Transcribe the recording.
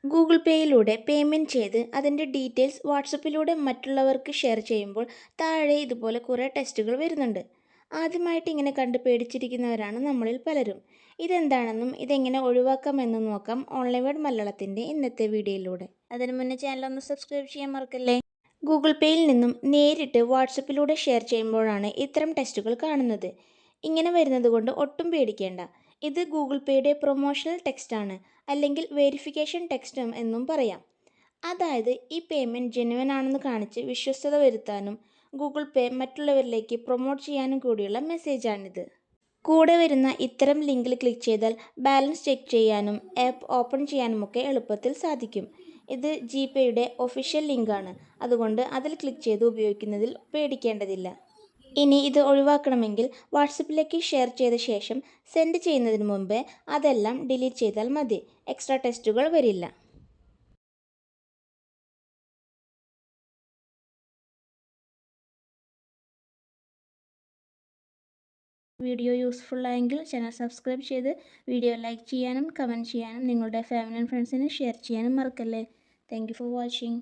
Google പേയിലൂടെ payment ചെയ്ത് അതിൻ്റെ details വാട്സപ്പിലൂടെ മറ്റുള്ളവർക്ക് ഷെയർ ചെയ്യുമ്പോൾ താഴെ ഇതുപോലെ കുറേ ടെസ്റ്റുകൾ വരുന്നുണ്ട്. ആദ്യമായിട്ട് ഇങ്ങനെ കണ്ട് പേടിച്ചിരിക്കുന്നവരാണ് നമ്മളിൽ പലരും. ഇതെന്താണെന്നും ഇതെങ്ങനെ ഒഴിവാക്കാമെന്നും നോക്കാം ഓൺലൈൻ വേഡ് മലയാളത്തിൻ്റെ ഇന്നത്തെ വീഡിയോയിലൂടെ. അതിനു മുന്നേ ചാനലൊന്ന് സബ്സ്ക്രൈബ് ചെയ്യാൻ മറക്കല്ലേ. ഗൂഗിൾ പേയിൽ നിന്നും നേരിട്ട് വാട്സപ്പിലൂടെ ഷെയർ ചെയ്യുമ്പോഴാണ് ഇത്തരം ടെസ്റ്റുകൾ കാണുന്നത്. ഇങ്ങനെ വരുന്നത് കൊണ്ട് ഒട്ടും പേടിക്കേണ്ട. ഇത് ഗൂഗിൾ പേയുടെ പ്രൊമോഷണൽ ടെക്സ്റ്റാണ്, അല്ലെങ്കിൽ വെരിഫിക്കേഷൻ ടെക്സ്റ്റ് എന്നും പറയാം. അതായത് ഈ പേയ്മെൻറ്റ് ജെന്യുവൻ ആണെന്ന് കാണിച്ച് വിശ്വസ്തത വരുത്താനും ഗൂഗിൾ പേ മറ്റുള്ളവരിലേക്ക് പ്രൊമോട്ട് ചെയ്യാനും കൂടിയുള്ള മെസ്സേജാണിത്. കൂടെ വരുന്ന ഇത്തരം ലിങ്കിൽ ക്ലിക്ക് ചെയ്താൽ ബാലൻസ് ചെക്ക് ചെയ്യാനും ആപ്പ് ഓപ്പൺ ചെയ്യാനുമൊക്കെ എളുപ്പത്തിൽ സാധിക്കും. ഇത് ജിപേയുടെ ഒഫീഷ്യൽ ലിങ്കാണ്, അതുകൊണ്ട് അതിൽ ക്ലിക്ക് ചെയ്ത് ഉപയോഗിക്കുന്നതിൽ പേടിക്കേണ്ടതില്ല. ഇനി ഇത് ഒഴിവാക്കണമെങ്കിൽ വാട്സപ്പിലേക്ക് ഷെയർ ചെയ്ത ശേഷം സെൻഡ് ചെയ്യുന്നതിന് മുമ്പേ അതെല്ലാം ഡിലീറ്റ് ചെയ്താൽ മതി. എക്സ്ട്രാ ടെസ്റ്റുകൾ വരില്ല. വീഡിയോ യൂസ്ഫുൾ ആയെങ്കിൽ ചാനൽ സബ്സ്ക്രൈബ് ചെയ്ത് വീഡിയോ ലൈക്ക് ചെയ്യാനും കമൻറ്റ് ചെയ്യാനും നിങ്ങളുടെ ഫാമിലി ആൻഡ് ഫ്രണ്ട്സിന് ഷെയർ ചെയ്യാനും മറക്കല്ലേ. Thank you for watching.